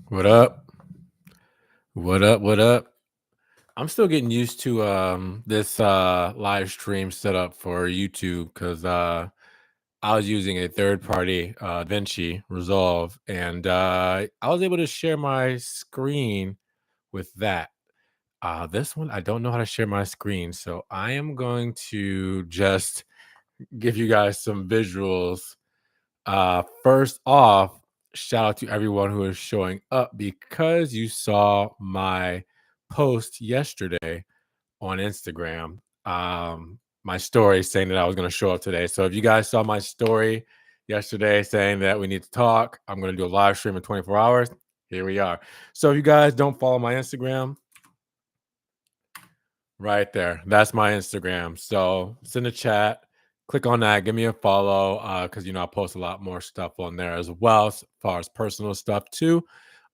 What up? What up? What up? I'm still getting used to this live stream setup for YouTube because I was using a third party Vinci Resolve, and I was able to share my screen with that. This one I don't know how to share my screen, so I am going to just give you guys some visuals. First off, shout out to everyone who is showing up because you saw my post yesterday on Instagram. My story saying that I was going to show up today. So if you guys saw my story yesterday saying that we need to talk, I'm going to do a live stream in 24 hours. Here we are. So if you guys don't follow my Instagram, right there. That's my Instagram. So it's in the chat. Click on that. Give me a follow because I post a lot more stuff on there as well, as far as personal stuff too.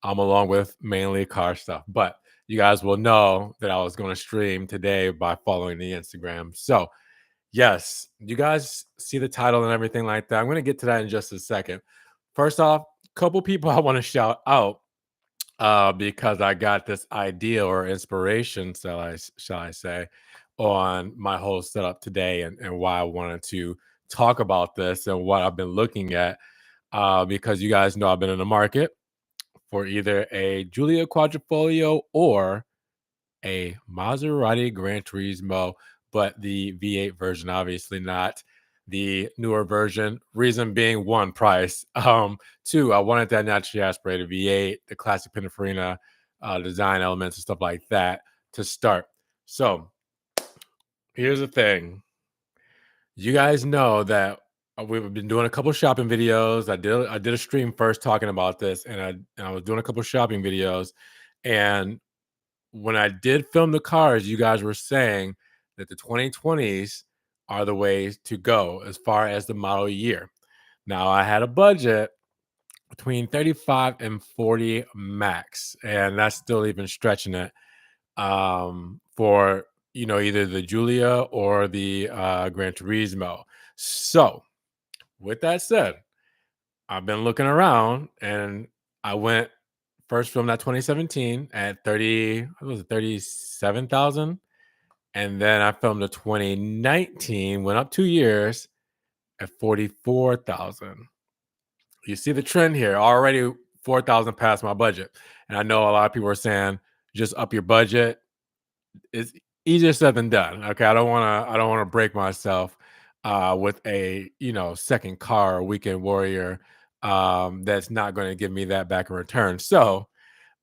Along with mainly car stuff. But you guys will know that I was going to stream today by following the Instagram. So yes, you guys see the title and everything like that. I'm going to get to that in just a second. First off, a couple people I want to shout out because I got this idea or inspiration, shall I say, on my whole setup today and why I wanted to talk about this and what I've been looking at. Because you guys know I've been in the market for either a Giulia Quadrifoglio or a Maserati Gran Turismo, but the V8 version, obviously not the newer version. Reason being, one, price. Two, I wanted that naturally aspirated V8, the classic Pininfarina design elements and stuff like that to start. So here's the thing. You guys know that we've been doing a couple shopping videos. I did a stream first talking about this, and I was doing a couple shopping videos, and when I did film the cars, you guys were saying that the 2020s are the way to go as far as the model year. Now, I had a budget between 35 and 40 max, and that's still even stretching it for either the Giulia or the Gran Turismo. So, with that said, I've been looking around, and I went first filmed that 2017 at 30. What was it, 37,000? And then I filmed a 2019, went up 2 years at 44,000. You see the trend here. Already 4,000 past my budget. And I know a lot of people are saying just up your budget. It's easier said than done. Okay. I don't wanna break myself with a second car or weekend warrior that's not going to give me that back in return. So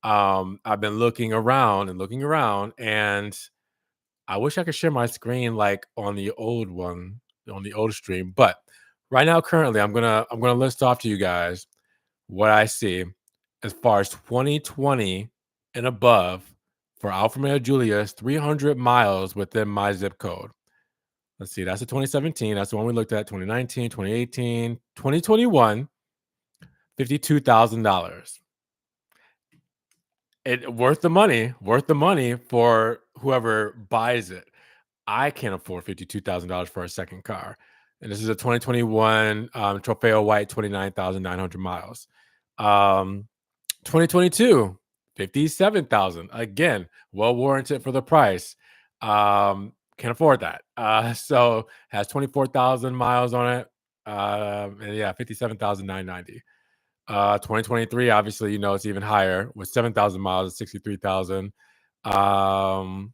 I've been looking around and looking around, and I wish I could share my screen like on the old one, on the old stream. But right now, currently, I'm gonna list off to you guys what I see as far as 2020 and above for Alfa Romeo Giulia's 300 miles within my zip code. Let's see, that's a 2017. That's the one we looked at. 2019, 2018, 2021, $52,000. It worth the money for whoever buys it. I can't afford $52,000 for a second car. And this is a 2021 Trofeo White, 29,900 miles. 2022, 57,000. Again, well warranted for the price. Can't afford that. So has 24,000 miles on it. And yeah, 57,990. 2023, obviously, it's even higher with 7,000 miles at 63,000. You're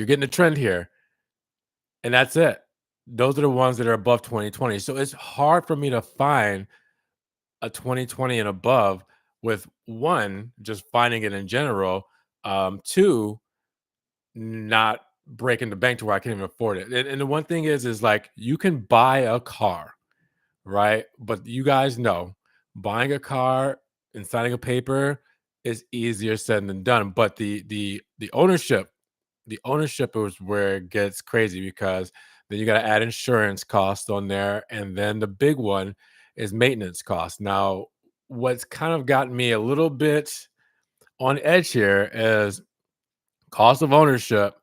getting a trend here, and that's it. Those are the ones that are above 2020. So it's hard for me to find a 2020 and above with one, just finding it in general. Two, not breaking the bank to where I can't even afford it. And the one thing is like you can buy a car, right? But you guys know buying a car and signing a paper is easier said than done. But the ownership is where it gets crazy because then you got to add insurance costs on there, and then the big one is maintenance costs. Now, what's kind of gotten me a little bit on edge here is cost of ownership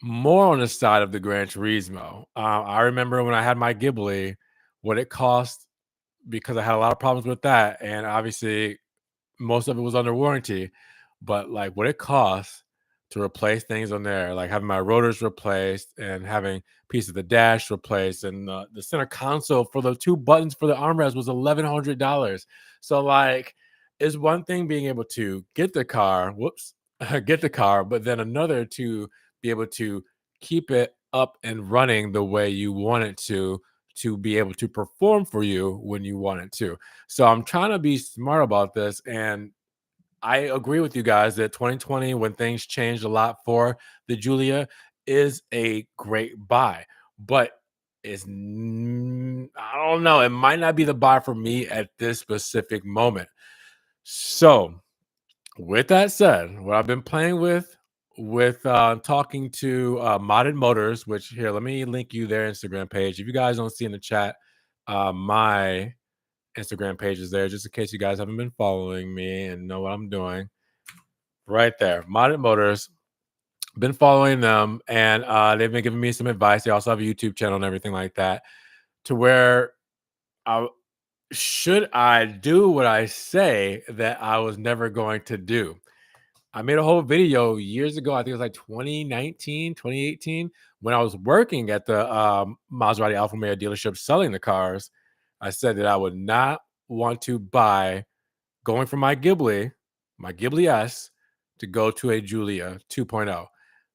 more on the side of the Gran Turismo. I remember when I had my Ghibli, what it cost because I had a lot of problems with that, and obviously most of it was under warranty. But like what it costs to replace things on there, like having my rotors replaced and having piece of the dash replaced, and the center console for the two buttons for the armrest was $1,100. So like, it's one thing being able to get the car, whoops, get the car, but then another to be able to keep it up and running the way you want it to be able to perform for you when you want it to. So I'm trying to be smart about this, and I agree with you guys that 2020, when things changed a lot for the Giulia, is a great buy. But I don't know, it might not be the buy for me at this specific moment. So, with that said, what I've been playing with talking to Modded Motors, which here, let me link you their Instagram page. If you guys don't see in the chat, my Instagram page is there, just in case you guys haven't been following me and know what I'm doing. Right there, Modded Motors. Been following them, and they've been giving me some advice. They also have a YouTube channel and everything like that, to where I should I do what I say that I was never going to do. I made a whole video years ago. I think it was like 2019, 2018, when I was working at the Maserati Alfa Romeo dealership selling the cars. I said that I would not want to buy, going from my Ghibli S, to go to a Giulia 2.0.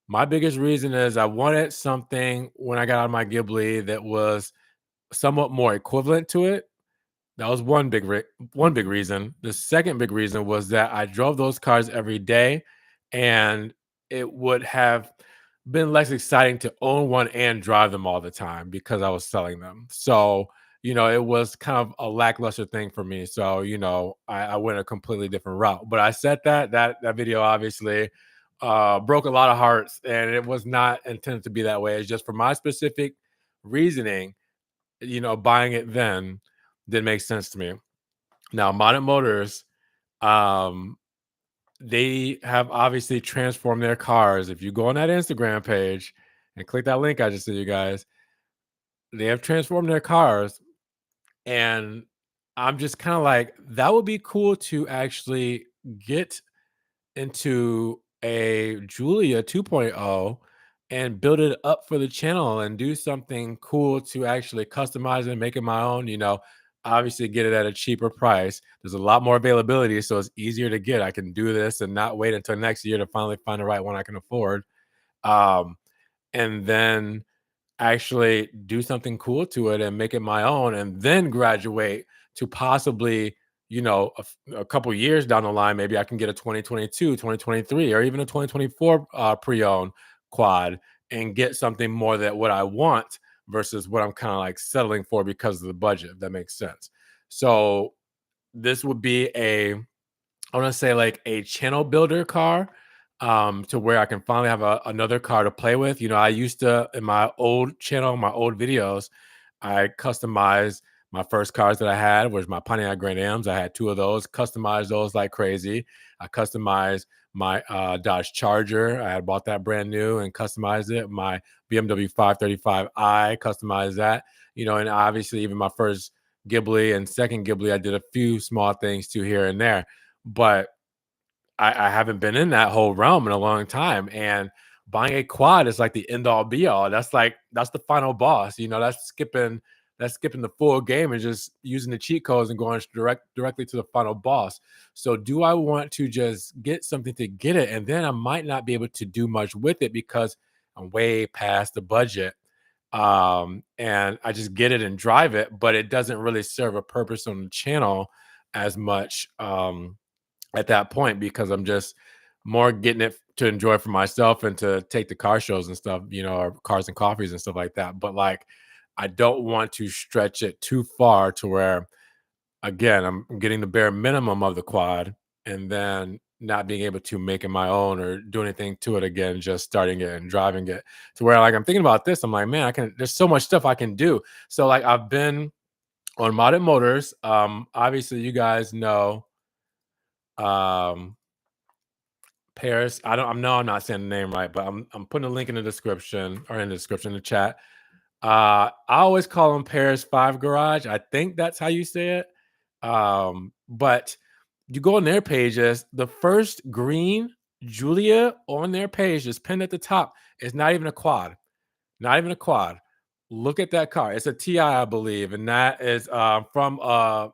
My biggest reason is I wanted something when I got out of my Ghibli that was somewhat more equivalent to it. That was one big reason. The second big reason was that I drove those cars every day, and it would have been less exciting to own one and drive them all the time because I was selling them. So, it was kind of a lackluster thing for me. So, I went a completely different route. But I said that video obviously broke a lot of hearts, and it was not intended to be that way. It's just for my specific reasoning, buying it then didn't make sense to me. Now, Modern Motors, um, they have obviously transformed their cars. If you go on that Instagram page and click that link I just sent you guys, they have transformed their cars. And I'm just kind of like, that would be cool to actually get into a Julia 2.0 and build it up for the channel and do something cool to actually customize it and make it my own, obviously get it at a cheaper price. There's a lot more availability, so it's easier to get. I can do this and not wait until next year to finally find the right one I can afford. Um, and then actually do something cool to it and make it my own, and then graduate to possibly, a couple years down the line, maybe I can get a 2022, 2023, or even a 2024 pre-owned quad, and get something more that what I want versus what I'm kind of like settling for because of the budget, if that makes sense. So this would be I want to say like a channel builder car, to where I can finally have another car to play with. I used to, in my old channel, my old videos, I customized my first cars that I had, was my Pontiac Grand Ams. I had two of those, customized those like crazy. I customized my Dodge Charger. I had bought that brand new and customized it. My BMW 535i, customized that, and obviously even my first Ghibli and second Ghibli, I did a few small things too here and there. But I haven't been in that whole realm in a long time, and buying a quad is like the end all be all. That's the final boss. That's skipping the full game and just using the cheat codes and going directly to the final boss. So do I want to just get something to get it, and then I might not be able to do much with it because I'm way past the budget, and I just get it and drive it, but it doesn't really serve a purpose on the channel as much. At that point, because I'm just more getting it to enjoy for myself and to take the car shows and stuff, or cars and coffees and stuff like that. But like, I don't want to stretch it too far to where, again, I'm getting the bare minimum of the quad and then not being able to make it my own or do anything to it again, just starting it and driving it to where, like, I'm thinking about this. I'm like, man, there's so much stuff I can do. So like, I've been on Modded Motors. Obviously you guys know, um, Paris. I'm not saying the name right, but I'm putting a link in the description, or in the description in the chat. I always call them Paris 5 Garage. I think that's how you say it. But you go on their pages, the first green Giulia on their page is pinned at the top. It's not even a quad. Not even a quad. Look at that car. It's a TI, I believe, and that is from a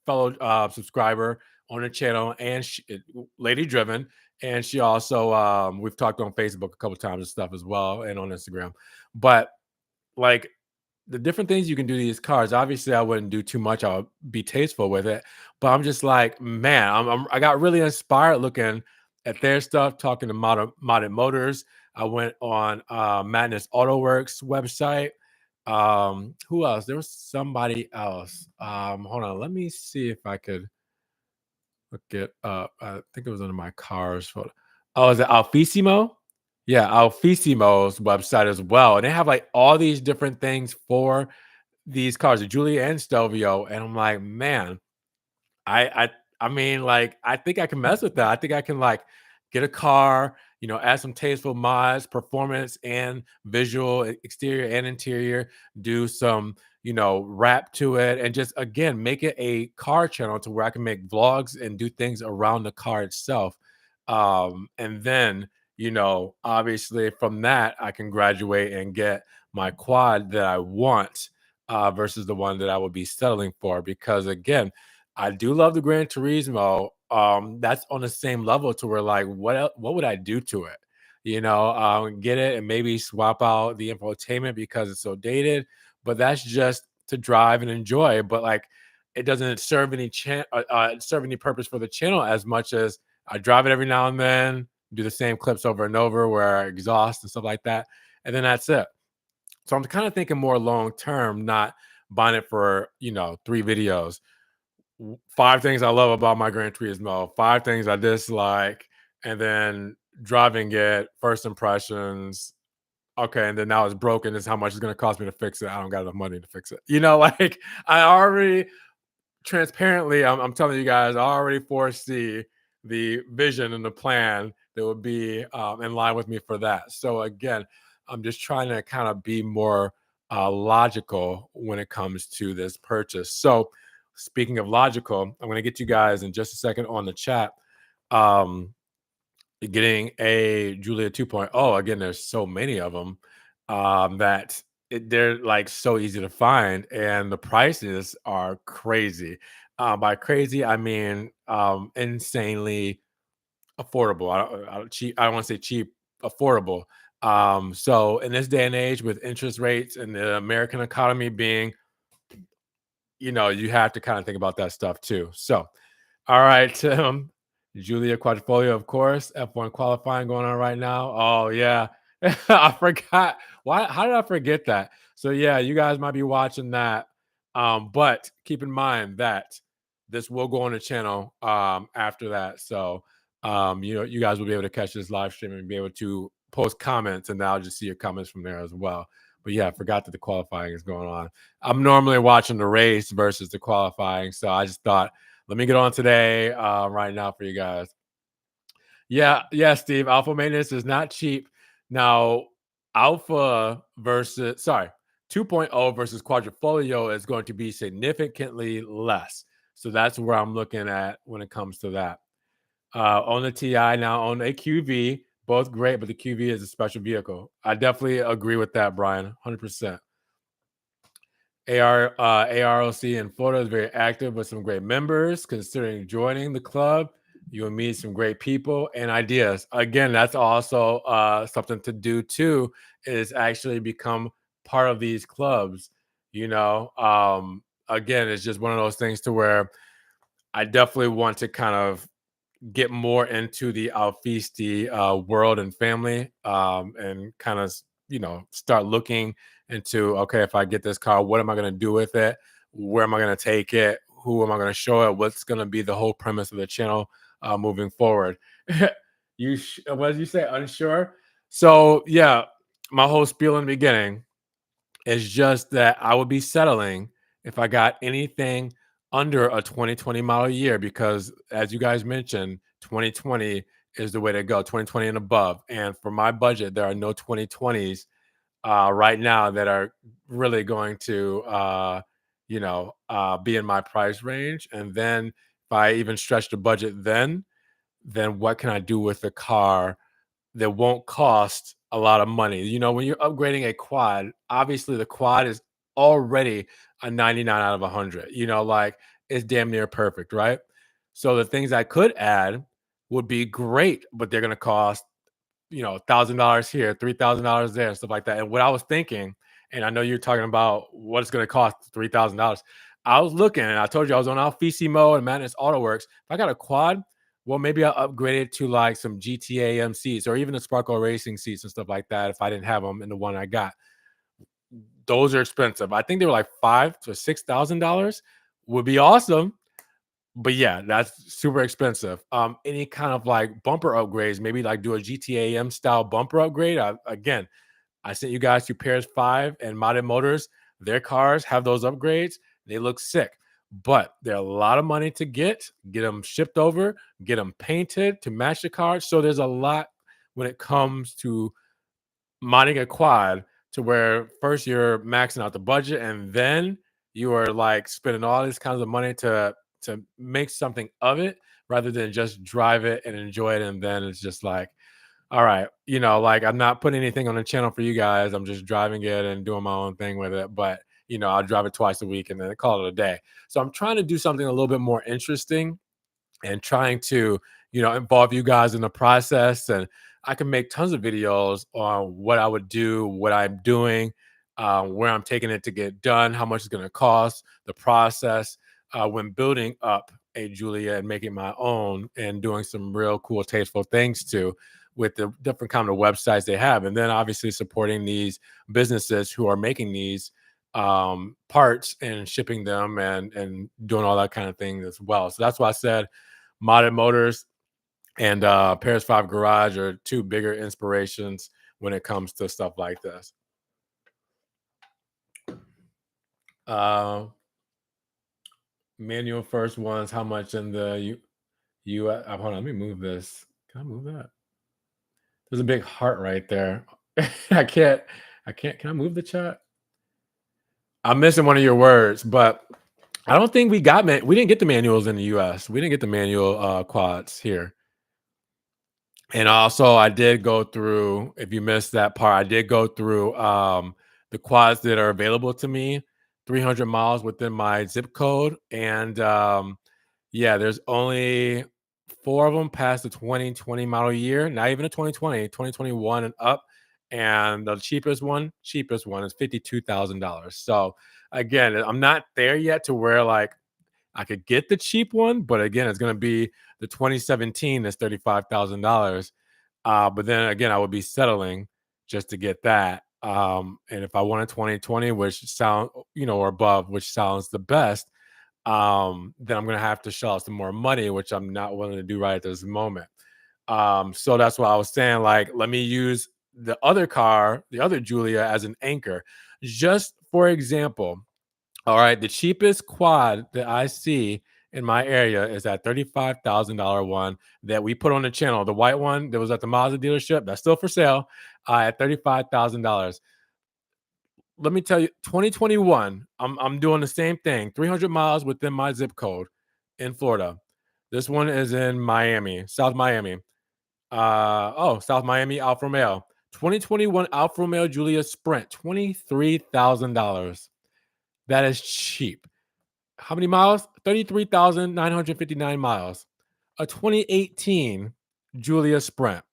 fellow subscriber on the channel, and lady driven, and she also we've talked on Facebook a couple times and stuff as well, and on Instagram. But like the different things you can do to these cars. Obviously, I wouldn't do too much. I'll be tasteful with it, but I'm just like, man, I got really inspired looking at their stuff, talking to Modded Motors. I went on Madness Auto Works website. Who else? There was somebody else. Hold on, let me see if I could look it up. I think it was under my cars photo. Oh, is it Alfissimo? Yeah, Alfissimo's website as well. And they have like all these different things for these cars, the Giulia and Stelvio. And I'm like, man, I I I mean, like, I think I can mess with that. I think I can like get a car, add some tasteful mods, performance and visual, exterior and interior, do some, wrap to it, and just again make it a car channel to where I can make vlogs and do things around the car itself. And then, obviously from that I can graduate and get my quad that I want versus the one that I would be settling for. Because again, I do love the Gran Turismo. That's on the same level to where like what would I do to it? Get it and maybe swap out the infotainment because it's so dated, but that's just to drive and enjoy. But like it doesn't serve any purpose for the channel as much as I drive it every now and then, do the same clips over and over where I exhaust and stuff like that, and then that's it. So I'm kind of thinking more long term, not buying it for 3 videos. Five things I love about my Gran Turismo, five things I dislike, and then driving it, first impressions. Okay, and then now it's broken. This is how much it's going to cost me to fix it. I don't got enough money to fix it. Like I already transparently, I'm telling you guys, I already foresee the vision and the plan that would be in line with me for that. So again, I'm just trying to kind of be more logical when it comes to this purchase. So speaking of logical, I'm going to get you guys in just a second on the chat. Um, Getting a Julia 2.0, again, there's so many of them that they're like so easy to find, and the prices are crazy. By crazy, I mean insanely affordable. I don't want to say cheap, affordable. So in this day and age, with interest rates and the American economy being, you have to kind of think about that stuff too. So all right, Giulia Quadrifoglio, of course. F1 qualifying going on right now. Oh yeah, I forgot. Why? How did I forget that? So yeah, you guys might be watching that. But keep in mind that this will go on the channel after that. So you guys will be able to catch this live stream and be able to post comments, and I'll just see your comments from there as well. But yeah, I forgot that the qualifying is going on. I'm normally watching the race versus the qualifying, so I just thought let me get on today right now for you guys. Yeah, Steve. Alpha maintenance is not cheap. Now, Alpha versus 2.0 versus Quadrifoglio is going to be significantly less. So that's where I'm looking at when it comes to that. On the TI now, on a QV, both great, but the QV is a special vehicle. I definitely agree with that, Brian. 100%. AROC in Florida is very active with some great members. Considering joining the club, you will meet some great people and ideas. Again, that's also something to do too, is actually become part of these clubs. Again, it's just one of those things to where I definitely want to kind of get more into the Alfisti world and family, and kind of start looking into, okay, if I get this car, what am I going to do with it? Where am I going to take it? Who am I going to show it? What's going to be the whole premise of the channel moving forward? What did you say? Unsure. So yeah, my whole spiel in the beginning is just that I would be settling if I got anything under a 2020 model year, because as you guys mentioned, 2020 is the way to go, 2020 and above. And for my budget, there are no 2020s right now that are really going to be in my price range. And then if I even stretch the budget then what can I do with the car that won't cost a lot of money? You know, when you're upgrading a quad, obviously the quad is already a 99 out of 100. You know, like it's damn near perfect, right? So the things I could add would be great, but they're going to cost, $1,000 here, $3,000 there, stuff like that. And what I was thinking, and I know you're talking about what it's going to cost, $3,000. I was looking, and I told you I was on Alfissimo and Madness AutoWorks. If I got a quad, well, maybe I'll upgrade it to like some GTA seats or even the Sparkle Racing seats and stuff like that. If I didn't have them in the one I got, those are expensive. I think they were like $5,000 to $6,000. Would be awesome, but yeah, that's super expensive. Any kind of like bumper upgrades, maybe like do a GTA style bumper upgrade. Again, I sent you guys to Pairs 5 and Modded Motors. Their cars have those upgrades. They look sick, but they're a lot of money to get them shipped over, get them painted to match the car. So there's a lot when it comes to modding a quad to where first you're maxing out the budget and then you are like spending all these kinds of money to make something of it rather than just drive it and enjoy it. And then it's just like, all right, like I'm not putting anything on the channel for you guys. I'm just driving it and doing my own thing with it. But I'll drive it twice a week and then call it a day. So I'm trying to do something a little bit more interesting and trying to involve you guys in the process. And I can make tons of videos on what I would do, what I'm doing, where I'm taking it to get done, how much it's going to cost, the process when building up a Giulia and making my own and doing some real cool tasteful things too with the different kind of websites they have, and then obviously supporting these businesses who are making these parts and shipping them and doing all that kind of thing as well. So that's why I said Modded Motors and Paris 5 Garage are two bigger inspirations when it comes to stuff like this. Manual first ones, how much in the hold on, let me move this. Can I move that? There's a big heart right there. I can't, can I move the chat? I'm missing one of your words, but I don't think we didn't get the manuals in the US. We didn't get the manual quads here. And also I did go through, if you missed that part, I did go through the quads that are available to me, 300 miles within my zip code. And yeah, there's only 4 of them past the 2020 model year, not even a 2020, 2021 and up. And the cheapest one is $52,000. So again, I'm not there yet to where like I could get the cheap one, but again, it's going to be the 2017 that's $35,000. But then again, I would be settling just to get that. And if I wanted 2020, which or above, which sounds the best, then I'm going to have to shell out some more money, which I'm not willing to do right at this moment. So that's why I was saying, like, let me use the other car, the other Giulia, as an anchor. Just for example, all right, the cheapest quad that I see in my area is that $35,000 one that we put on the channel. The white one that was at the Mazda dealership, that's still for sale at $35,000. Let me tell you, 2021, I'm doing the same thing, 300 miles within my zip code in Florida. This one is in Miami, South Miami. South Miami, Alfa Romeo. 2021 Alfa Romeo Giulia Sprint, $23,000. That is cheap. How many miles? 33,959 miles. A 2018 Giulia Sprint,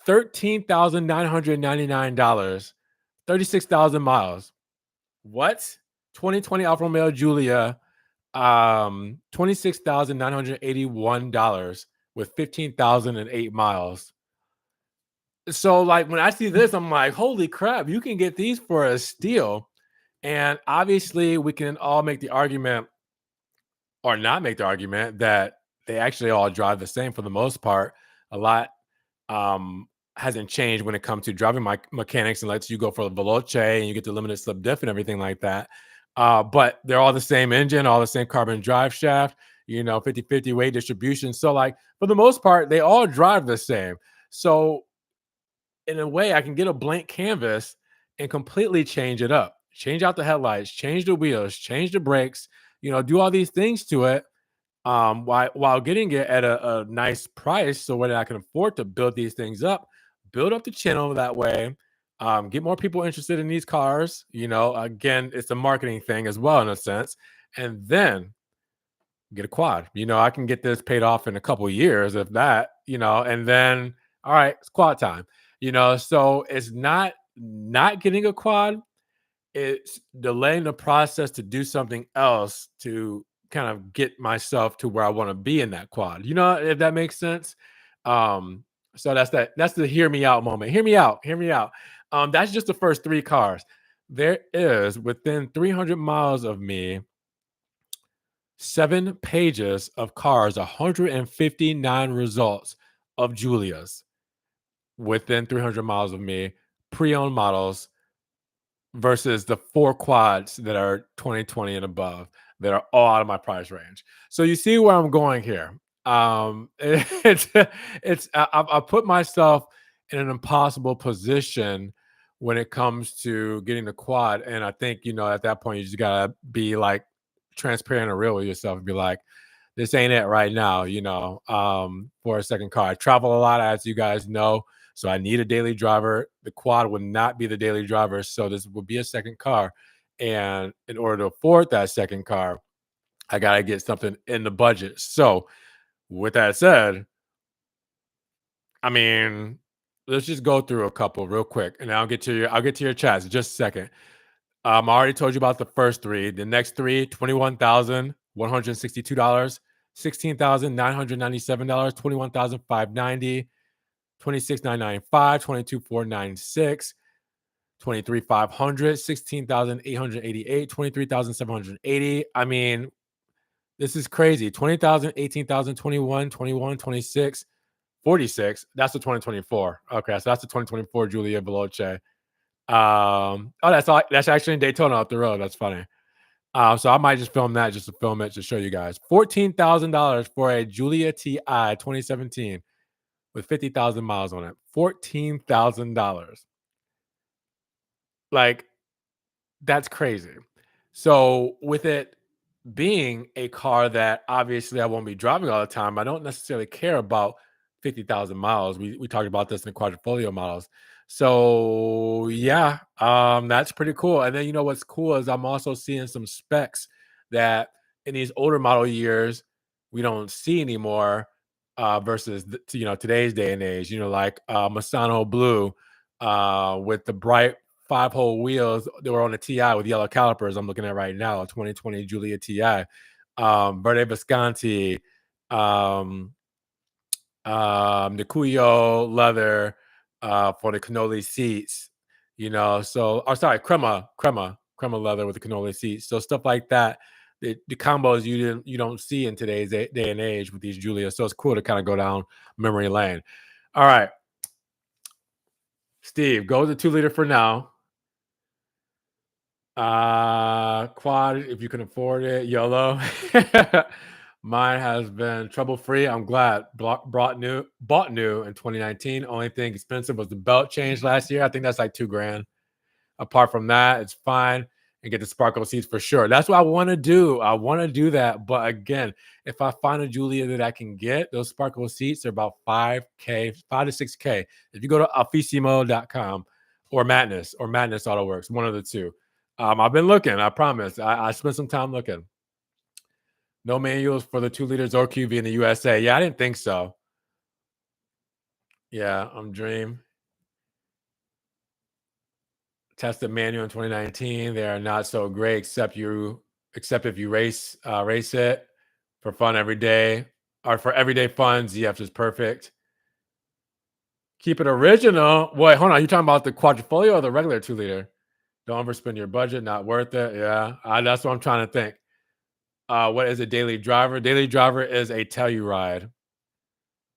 $13,999. 36,000 miles. What? 2020 Alfa Romeo Giulia, $26,981 with 15,008 miles. So, like, when I see this, I'm like, holy crap, you can get these for a steal. And obviously, we can all make the argument or not make the argument that they actually all drive the same for the most part. A lot hasn't changed when it comes to driving mechanics and lets you go for the Veloce and you get the limited slip diff and everything like that. But they're all the same engine, all the same carbon drive shaft, 50-50 weight distribution. So like for the most part, they all drive the same. So in a way, I can get a blank canvas and completely change it up, change out the headlights, change the wheels, change the brakes, do all these things to it. while getting it at a nice price, so when I can afford to build these things up, build up the channel that way, get more people interested in these cars. Again, it's a marketing thing as well in a sense, and then get a quad. I can get this paid off in a couple years, if that. And then all right, it's quad time. So it's not getting a quad, it's delaying the process to do something else to kind of get myself to where I want to be in that quad. If that makes sense. Um, so that's the hear me out moment. Hear me out. Hear me out. That's just the first three cars. There is within 300 miles of me 7 pages of cars, 159 results of Giulias within 300 miles of me, pre-owned models versus the 4 quads that are 2020 and above that are all out of my price range. So you see where I'm going here. It's I put myself in an impossible position when it comes to getting the quad, and I think at that point you just gotta be like transparent and real with yourself and be like, this ain't it right now. For a second car. I travel a lot, as you guys know, so I need a daily driver. The quad would not be the daily driver, so this would be a second car. And in order to afford that second car, I gotta get something in the budget. So, with that said, I mean, let's just go through a couple real quick, and I'll get to your chats in just a second. I already told you about the first three. The next three: $21,162, $16,997, $21,590, 26,995, 22,496, 23,500, 16,888, 23,780. I mean, this is crazy. 20,000, 18,000, 21, 21, 26, 46. That's the 2024. Okay, so that's the 2024 Giulia Veloce. Oh, that's actually in Daytona up the road. That's funny. So I might just film that just to film it to show you guys. $14,000 for a Giulia Ti 2017 with 50,000 miles on it. $14,000. Like, that's crazy. So with it being a car that obviously I won't be driving all the time, I don't necessarily care about 50,000 miles. We talked about this in the Quadrifoglio models. So yeah, that's pretty cool. And then what's cool is I'm also seeing some specs that in these older model years we don't see anymore, versus today's day and age. Like Masano Blue, with the bright 5-hole wheels. They were on the Ti with yellow calipers. I'm looking at right now, a 2020 Giulia Ti. Verde Visconti, um, the Cuyo leather, for the cannoli seats. So, oh, sorry, crema leather with the cannoli seats. So stuff like that. The combos you don't see in today's day and age with these Giulia. So it's cool to kind of go down memory lane. All right, Steve, go with the 2 liter for now. Quad, if you can afford it. YOLO. Mine has been trouble free. I'm glad. Bought new in 2019. Only thing expensive was the belt change last year. I think that's like 2 grand. Apart from that, it's fine. And get the sparkle seats for sure. That's what I want to do. I want to do that. But again, if I find a Giulia that I can get, those sparkle seats are about 5K, 5 to 6K. If you go to Alfissimo.com or Madness Auto Works, one of the two. I've been looking. I promise. I spent some time looking. No manuals for the 2 liters or QV in the USA. Yeah, I didn't think so. Yeah, I'm Dream. Tested manual in 2019. They are not so great, except if you race it for fun every day, or for everyday fun. ZF is perfect. Keep it original. Wait, hold on. You talking about the Quadrifoglio or the regular 2 liter? Don't overspend your budget. Not worth it. Yeah, that's what I'm trying to think. What is a daily driver? Daily driver is a Telluride.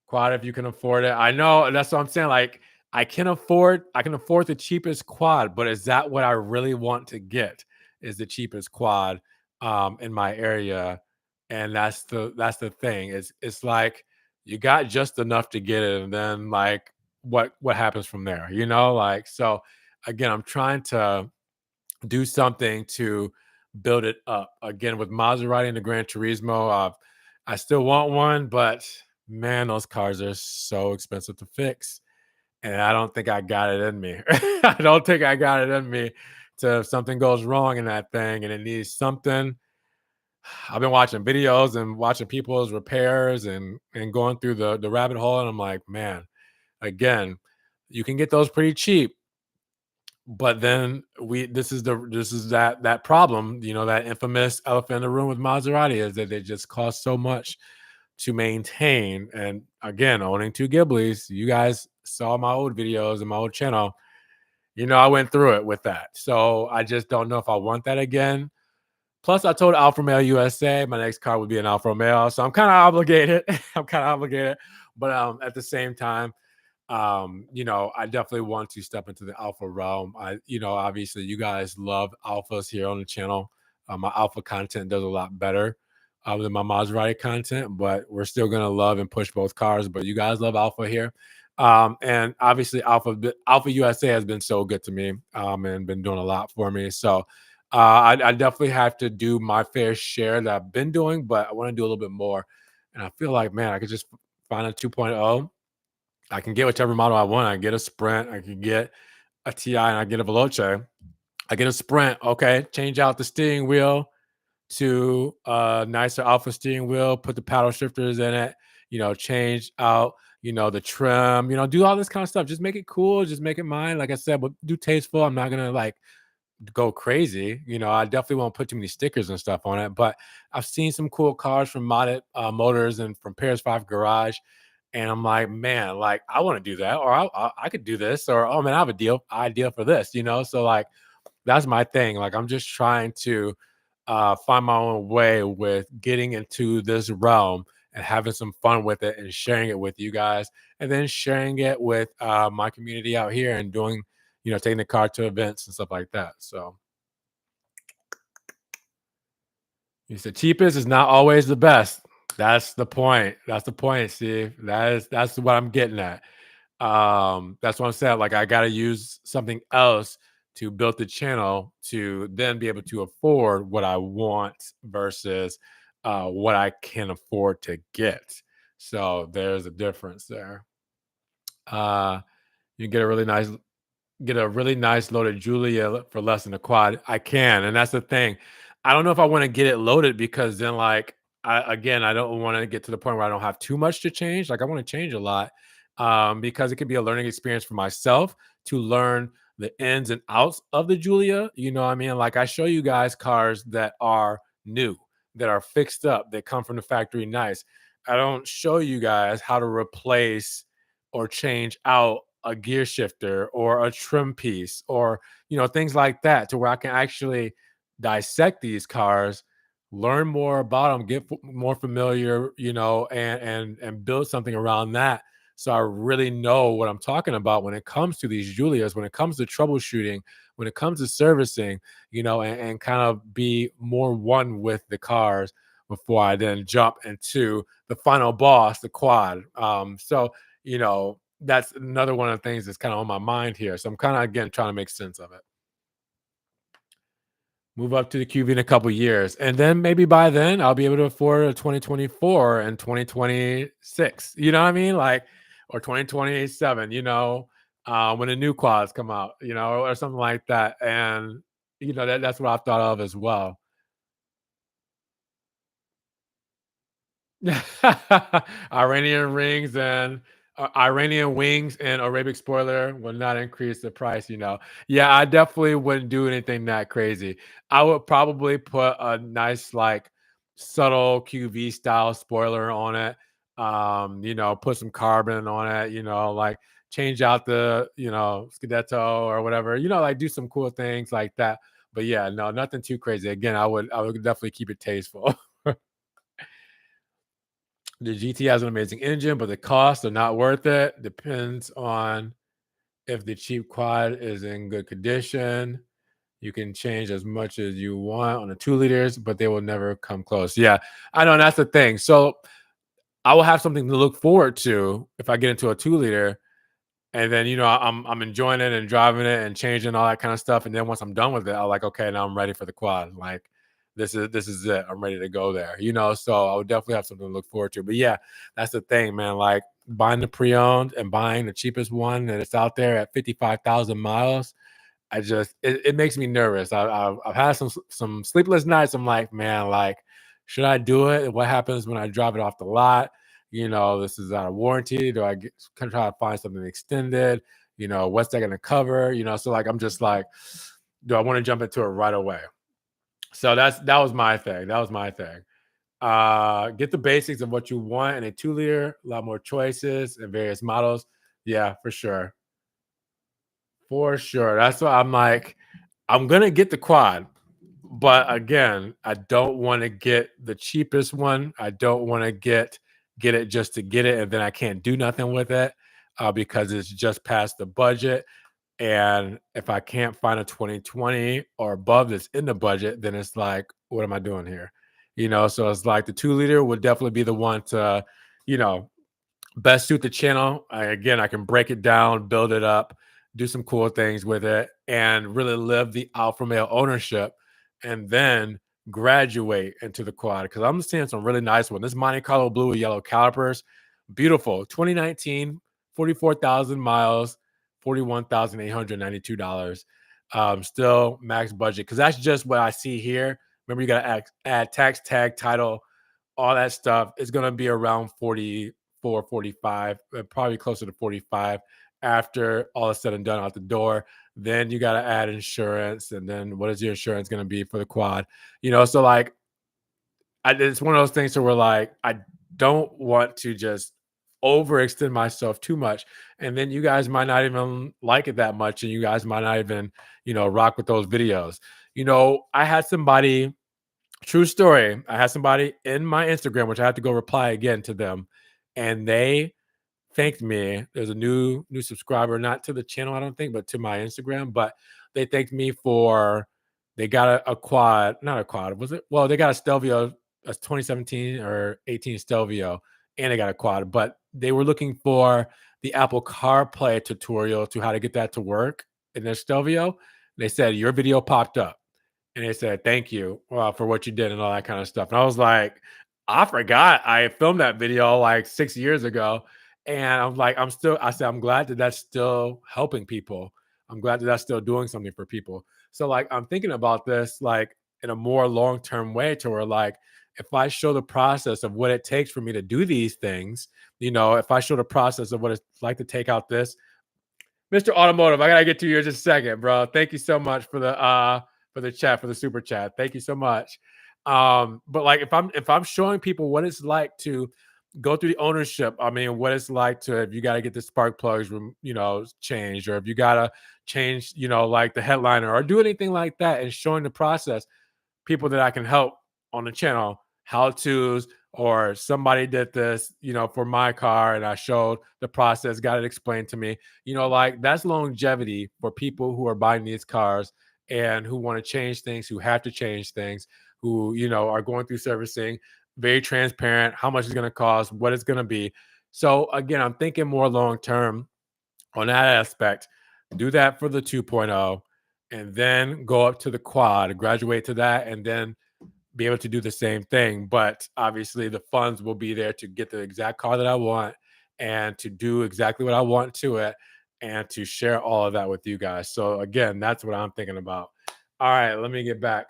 Quad if you can afford it. I know, that's what I'm saying. Like, I can afford the cheapest quad, but is that what I really want to get? Is the cheapest quad in my area? And that's the thing. It's like you got just enough to get it, and then like what happens from there, Like, so again, I'm trying to do something to build it up. Again, with Maserati and the Gran Turismo, I still want one, but man, those cars are so expensive to fix. And I don't think I got it in me. I don't think I got it in me to if something goes wrong in that thing and it needs something. I've been watching videos and watching people's repairs and going through the rabbit hole, and I'm like, man, again, you can get those pretty cheap, but then we this is that problem, that infamous elephant in the room with Maserati is that they just cost so much to maintain. And again, owning two Ghiblis, you guys saw my old videos and my old channel. I went through it with that. So I just don't know if I want that again. Plus, I told Alfa Romeo USA my next car would be an Alfa Romeo. So I'm kind of obligated. I'm kind of obligated. But at the same time, I definitely want to step into the alpha realm. Obviously you guys love alphas here on the channel. My alpha content does a lot better than my Maserati content, but we're still gonna love and push both cars. But you guys love alpha here. And obviously Alpha USA has been so good to me and been doing a lot for me. So I definitely have to do my fair share that I've been doing, but I want to do a little bit more. And I feel like, man, I could just find a 2.0. I can get whichever model I want. I get a Sprint, I can get a TI, and I get a Veloce. I get a Sprint. Okay, change out the steering wheel to a nicer Alpha steering wheel. Put the paddle shifters in it. Change out. The trim. Do all this kind of stuff. Just make it cool. Just make it mine. Like I said, but do tasteful. I'm not gonna like go crazy. I definitely won't put too many stickers and stuff on it. But I've seen some cool cars from Modded Motors and from Paris 5 Garage. And I'm like, man, like I want to do that, or I could do this, or oh man, I have a idea for this. So like that's my thing. Like I'm just trying to find my own way with getting into this realm and having some fun with it and sharing it with you guys, and then sharing it with my community out here and doing, taking the car to events and stuff like that. So you said cheapest is not always the best. That's the point. That's the point, Steve. That's what I'm getting at. That's what I'm saying. Like I gotta use something else to build the channel to then be able to afford what I want versus what I can afford to get. So there's a difference there. Uh you get a really nice loaded Giulia for less than a quad. I can, and that's the thing. I don't know if I want to get it loaded because then, like, I don't want to get to the point where I don't have too much to change. Like, I want to change a lot because it could be a learning experience for myself to learn the ins and outs of the Giulia. You know what I mean? Like, I show you guys cars that are new, that are fixed up, that come from the factory nice. I don't show you guys how to replace or change out a gear shifter or a trim piece or things like that to where I can actually dissect these cars, learn more about them, get more familiar, and build something around that. So I really know what I'm talking about when it comes to these Julias, when it comes to troubleshooting, when it comes to servicing, and kind of be more one with the cars before I then jump into the final boss, the quad. That's another one of the things that's kind of on my mind here. So I'm kind of again trying to make sense of it. Move up to the QV in a couple years, and then maybe by then I'll be able to afford a 2024 and 2026. You know what I mean? Like, or 2027. When the new quads come out, or something like that. And that's what I've thought of as well. Iranian rings and Iranian wings and Arabic spoiler will not increase the price. Yeah, I definitely wouldn't do anything that crazy. I would probably put a nice like subtle QV style spoiler on it. Put some carbon on it, like change out the, Scudetto or whatever, like do some cool things like that. But yeah, no, nothing too crazy. Again, I would definitely keep it tasteful. The GT has an amazing engine, but the costs are not worth it. Depends on if the cheap quad is in good condition. You can change as much as you want on the 2 liters, but they will never come close. Yeah, I know. And that's the thing. So I will have something to look forward to if I get into a 2 liter. And then, I'm enjoying it and driving it and changing all that kind of stuff. And then once I'm done with it, I'm like, okay, now I'm ready for the quad. Like, this is it. I'm ready to go there. So I would definitely have something to look forward to. But yeah, that's the thing, man. Like buying the pre-owned and buying the cheapest one and it's out there at 55,000 miles. It makes me nervous. I've had some sleepless nights. I'm like, man, like, should I do it? What happens when I drive it off the lot? This is out of warranty. Do I kind of try to find something extended? What's that going to cover? So like, I'm just like, do I want to jump into it right away? So that was my thing. That was my thing. Get the basics of what you want in a 2 liter, a lot more choices and various models. Yeah, for sure. For sure. That's why I'm like, I'm gonna get the quad, but again, I don't want to get the cheapest one. I don't want to get it just to get it, and then I can't do nothing with it because it's just past the budget. And if I can't find a 2020 or above that's in the budget, then it's like, what am I doing here? So it's like the 2 liter would definitely be the one to, you know, best suit the channel. Again, I can break it down, build it up, do some cool things with it, and really live the Alfa Romeo ownership, and then graduate into the quad because I'm seeing some really nice one. This Monte Carlo blue with yellow calipers, beautiful. 2019, 44,000 miles, $41,892. Still max budget because that's just what I see here. Remember, you got to add tax, tag, title, all that stuff. Is going to be around 44, 45, probably closer to 45 after all is said and done out the door. Then you got to add insurance. And then what is your insurance going to be for the quad? So like, it's one of those things where like, I don't want to just overextend myself too much. And then you guys might not even like it that much. And you guys might not even, rock with those videos. I had somebody, true story. I had somebody in my Instagram, which I have to go reply again to them, and they thanked me. There's a new subscriber, not to the channel, I don't think, but to my Instagram. But they thanked me for they got a quad, not a quad, was it? Well, they got a Stelvio, a 2017 or 18 Stelvio, and they got a quad. But they were looking for the Apple CarPlay tutorial to how to get that to work in their Stelvio. They said your video popped up and they said, "Thank you for what you did," and all that kind of stuff. And I was like, I forgot I filmed that video like 6 years ago. And I'm like, I said, I'm glad that that's still helping people. I'm glad that that's still doing something for people. So, like, I'm thinking about this like in a more long term way to where, like, if I show the process of what it takes for me to do these things, if I show the process of what it's like to take out this, Mr. Automotive, I gotta get to you in just a second, bro. Thank you so much for the chat, for the super chat. Thank you so much. But like if I'm showing people what it's like to go through the ownership, I mean, what it's like to if you got to get the spark plugs, changed, or if you gotta change, like the headliner, or do anything like that, and showing the process, people that I can help on the channel, how to's, or somebody did this, for my car and I showed the process, got it explained to me, like that's longevity for people who are buying these cars and who want to change things, who have to change things, who, are going through servicing, very transparent, how much it's going to cost, what it's going to be. So again, I'm thinking more long term on that aspect. Do that for the 2.0 and then go up to the quad, graduate to that, and then be able to do the same thing. But obviously, the funds will be there to get the exact car that I want and to do exactly what I want to it and to share all of that with you guys. So, again, that's what I'm thinking about. All right, let me get back.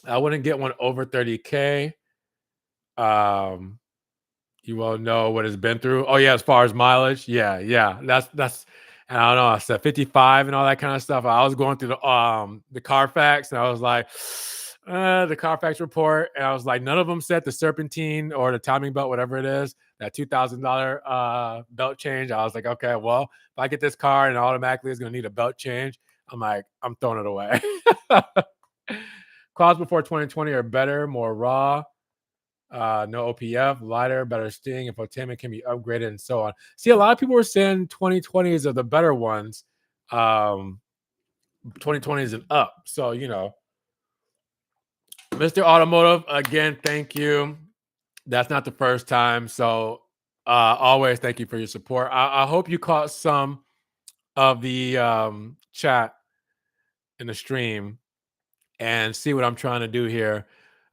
I wouldn't get one over 30K. Um, you won't know what it's been through. Oh yeah, as far as mileage, yeah. That's. And I don't know. I said 55 and all that kind of stuff. I was going through the Carfax, and I was like, the Carfax report, and I was like, none of them said the serpentine or the timing belt, whatever it is, that $2,000 belt change. I was like, okay, well, if I get this car and automatically it's gonna need a belt change, I'm like, I'm throwing it away. Quads before 2020 are better, more raw. No OPF, lighter, better sting, infotainment can be upgraded, and so on. See, a lot of people were saying 2020s are the better ones. 2020s and up. So, Mr. Automotive, again, thank you. That's not the first time. So, always thank you for your support. I hope you caught some of the chat in the stream and see what I'm trying to do here.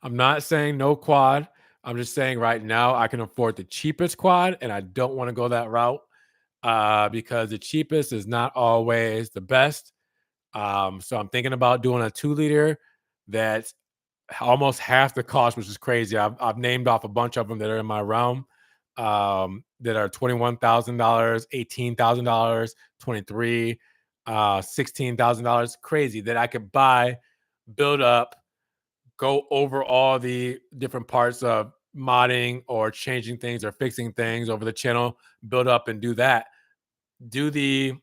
I'm not saying no quad. I'm just saying right now I can afford the cheapest quad, and I don't want to go that route because the cheapest is not always the best. So I'm thinking about doing a 2 liter that's almost half the cost, which is crazy. I've named off a bunch of them that are in my realm that are $21,000, $18,000, 23, $16,000. Crazy that I could buy, build up, go over all the different parts of modding or changing things or fixing things over the channel, build up and do that. Do the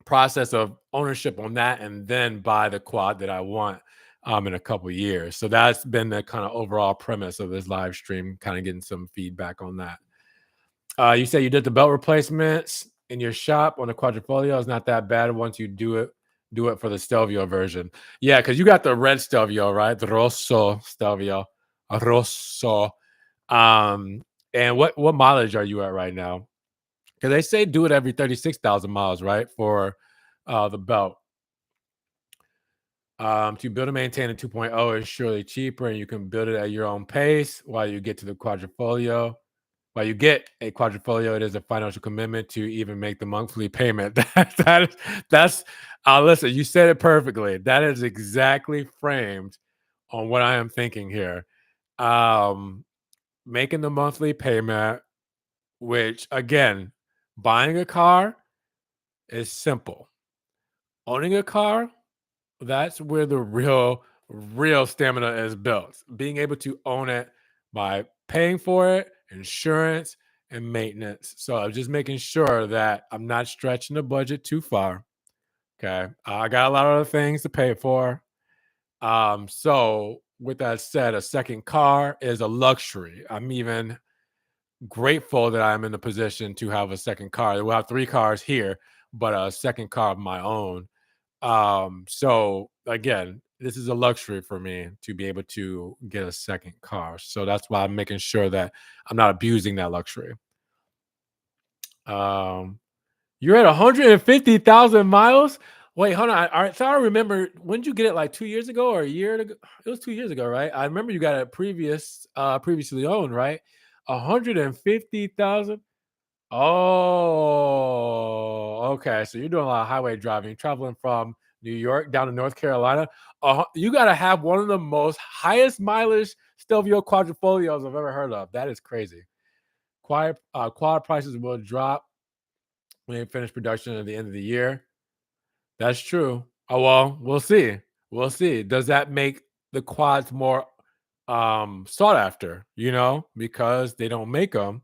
process of ownership on that and then buy the quad that I want in a couple years. So that's been the kind of overall premise of this live stream, kind of getting some feedback on that. You say you did the belt replacements in your shop on the Quadrifoglio. It's not that bad once you do it for the Stelvio version. Yeah, because you got the red Stelvio, right? The Rosso Stelvio. Rosso. Um, and what mileage are you at right now? Because they say do it every 36,000 miles, right? For the belt. To build and maintain a 2.0 is surely cheaper, and you can build it at your own pace while you get to the Quadrifoglio. While you get a Quadrifoglio, it is a financial commitment to even make the monthly payment. That's listen, you said it perfectly. That is exactly framed on what I am thinking here. Um, Making the monthly payment, which again, buying a car is simple. Owning a car, that's where the real stamina is built. Being able to own it by paying for it, insurance, and maintenance. So I'm just making sure that I'm not stretching the budget too far. Okay. I got a lot of other things to pay for. So with that said, a second car is a luxury. I'm even grateful that I'm in the position to have a second car. We'll have 3 cars here, but a second car of my own. So again, this is a luxury for me to be able to get a second car. So that's why I'm making sure that I'm not abusing that luxury. Um, you're at 150,000 miles. Wait, hold on. I remember. When did you get it? Like 2 years ago or a year ago? It was 2 years ago, right? I remember you got it previously owned, right? 150,000. Oh, okay. So you're doing a lot of highway driving, traveling from New York down to North Carolina. You got to have one of the most highest mileage Stelvio quadrifolios I've ever heard of. That is crazy. Quad prices will drop when they finish production at the end of the year. That's true. Oh well, we'll see. We'll see. Does that make the quads more sought after? Because they don't make them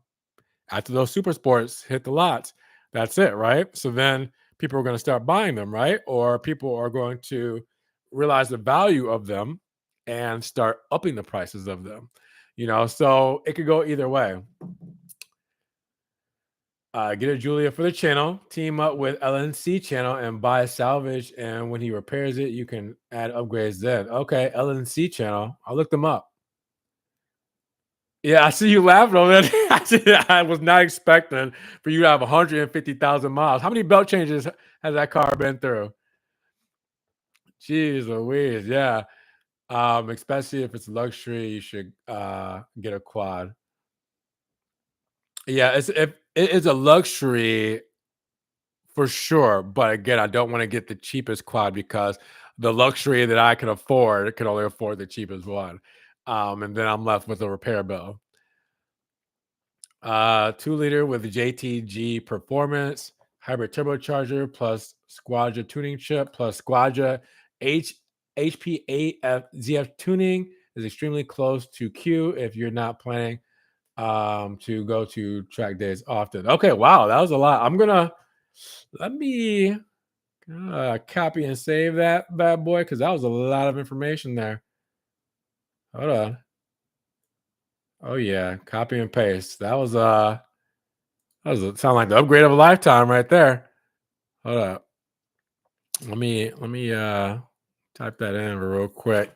after those super sports hit the lots. That's it, right? So then people are going to start buying them, right? Or people are going to realize the value of them and start upping the prices of them. So it could go either way. Get a Giulia for the channel, team up with LNC channel and buy salvage. And when he repairs it, you can add upgrades then. Okay, LNC channel. I'll look them up. Yeah, I see you laughing over that. I was not expecting for you to have 150,000 miles. How many belt changes has that car been through? Jeez Louise, yeah. Especially if it's luxury, you should get a quad. Yeah, it is a luxury for sure, but again, I don't want to get the cheapest quad because the luxury that I can afford can only afford the cheapest one, and then I'm left with a repair bill. 2 liter with the JTG performance, hybrid turbocharger plus Squadra tuning chip plus Squadra HP8ZF tuning is extremely close to Q if you're not planning to go to track days often. Okay, wow, that was a lot. Let me copy and save that bad boy because that was a lot of information there. Hold on. Oh yeah, copy and paste. That was sound like the upgrade of a lifetime right there. Hold up. Let me type that in real quick.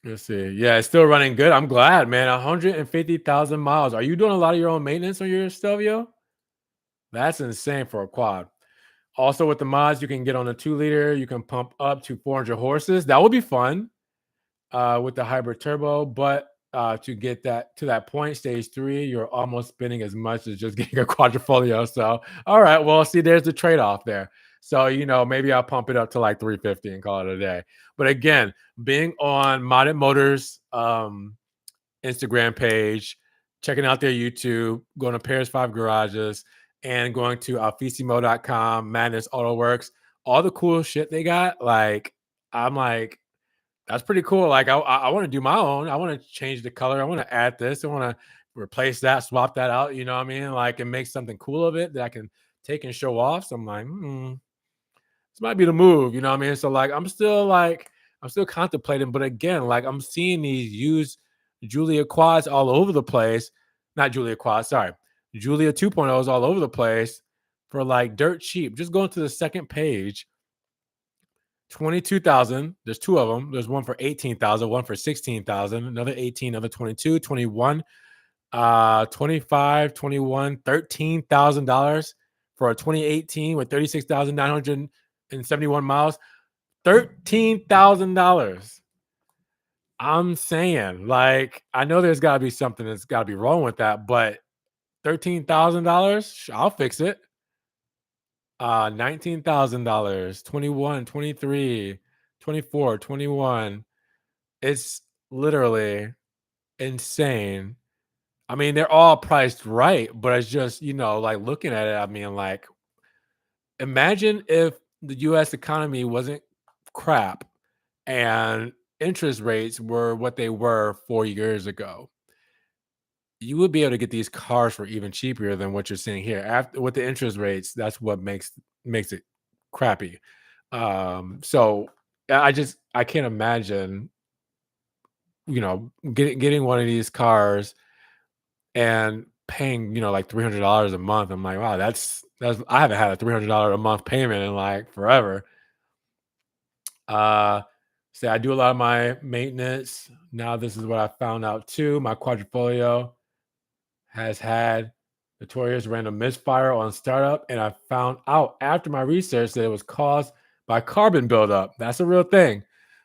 Let's see. Yeah, it's still running good. I'm glad, man. 150,000 miles. Are you doing a lot of your own maintenance on your Stelvio? That's insane for a quad. Also, with the mods, you can get on a 2-liter. You can pump up to 400 horses. That would be fun with the hybrid turbo. But to get that to that point, stage 3, you're almost spending as much as just getting a quadrifoglio. So, all right, well, see, there's the trade-off there. So, maybe I'll pump it up to like 350 and call it a day. But again, being on Modded Motors Instagram page, checking out their YouTube, going to Paris 5 Garages, and going to alfisimo.com, Madness Auto Works, all the cool shit they got. Like, I'm like, that's pretty cool. Like, I want to do my own. I want to change the color. I want to add this. I want to replace that, swap that out. You know what I mean? Like, and make something cool of it that I can take and show off. So I'm like, this might be the move. You know what I mean? So I'm still contemplating. But again, like I'm seeing these used Giulia quads all over the place. Not Giulia quads, sorry. Giulia 2.0s all over the place for like dirt cheap. Just going to the second page. 22,000. There's two of them. There's one for 18,000, one for 16,000, another 18, another 22, 21, 25, 21, $13,000 for a 2018 with 36,971 miles. $13,000. I'm saying, like, I know there's got to be something that's got to be wrong with that, but $13,000, I'll fix it. $19,000, 21, 23, 24, 21. It's literally insane. I mean, they're all priced right, but it's just, like looking at it, I mean, like, imagine if the US economy wasn't crap and interest rates were what they were 4 years ago. You would be able to get these cars for even cheaper than what you're seeing here. After with the interest rates, that's what makes it crappy. So I can't imagine, getting one of these cars and paying, like $300 a month. I'm like, wow, that's I haven't had a $300 a month payment in like forever. Say I do a lot of my maintenance. Now this is what I found out too. My Quadrifoglio has had notorious random misfire on startup, and I found out after my research that it was caused by carbon buildup. That's a real thing.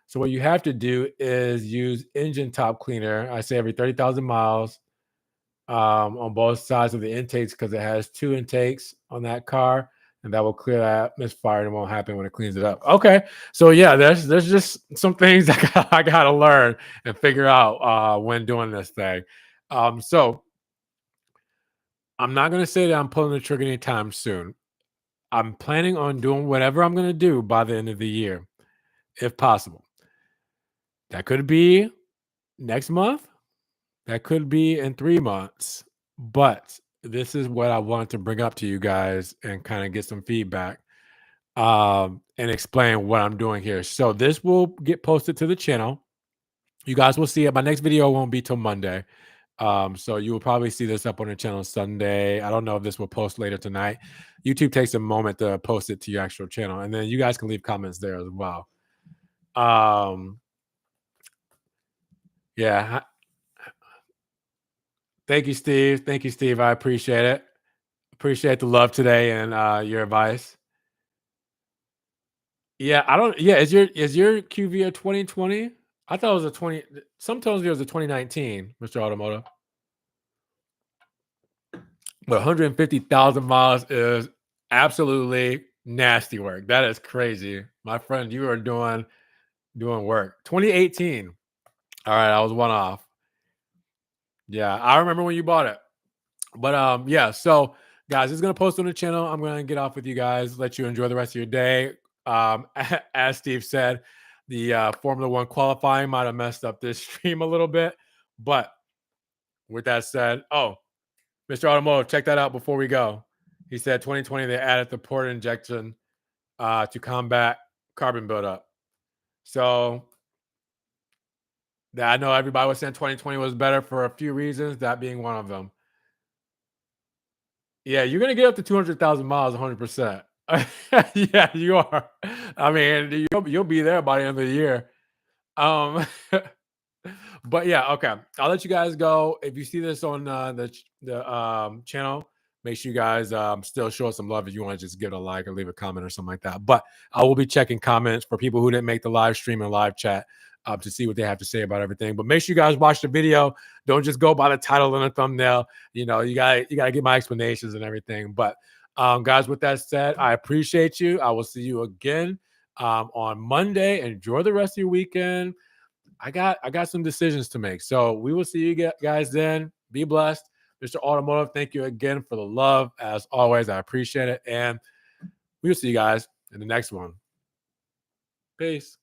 So what you have to do is use engine top cleaner. I say every 30,000 miles on both sides of the intakes because it has 2 intakes on that car, and that will clear that misfire and it won't happen when it cleans it up. Okay, so yeah, there's just some things I got to learn and figure out when doing this thing. So I'm not going to say that I'm pulling the trigger anytime soon. I'm planning on doing whatever I'm going to do by the end of the year, if possible. That could be next month. That could be in 3 months. But this is what I wanted to bring up to you guys and kind of get some feedback and explain what I'm doing here. So this will get posted to the channel. You guys will see it. My next video won't be till Monday. So you will probably see this up on the channel Sunday. I don't know if this will post later tonight. YouTube takes a moment to post it to your actual channel, and then you guys can leave comments there as well. Yeah. Thank you, Steve. Thank you, Steve. I appreciate it. Appreciate the love today and your advice. Yeah, I don't. Yeah, is your QV a 2020? I thought it was a 20. Sometimes it was a 2019, Mr. Automotive. But 150,000 miles is absolutely nasty work. That is crazy. My friend, you are doing work. 2018. All right, I was one off. Yeah, I remember when you bought it. But yeah, so guys, it's gonna post on the channel. I'm gonna get off with you guys, let you enjoy the rest of your day. As Steve said, the Formula One qualifying might have messed up this stream a little bit. But with that said, Mr. Automotive, check that out before we go. He said 2020 they added the port injection to combat carbon buildup. So I know everybody was saying 2020 was better for a few reasons, that being one of them. Yeah, you're gonna get up to 200,000 miles 100%. Yeah, you are. I mean, you'll be there by the end of the year. Um, but yeah, okay. I'll let you guys go. If you see this on the channel, Make sure you guys still show us some love if you want to just give it a like or leave a comment or something like that. But I will be checking comments for people who didn't make the live stream and live chat to see what they have to say about everything. But make sure you guys watch the video. Don't just go by the title and the thumbnail. You know, you gotta get my explanations and everything. But guys, with that said, I appreciate you. I will see you again on Monday. Enjoy the rest of your weekend. I got some decisions to make. So we will see you guys then. Be blessed. Mr. Automotive, thank you again for the love. As always, I appreciate it. And we will see you guys in the next one. Peace.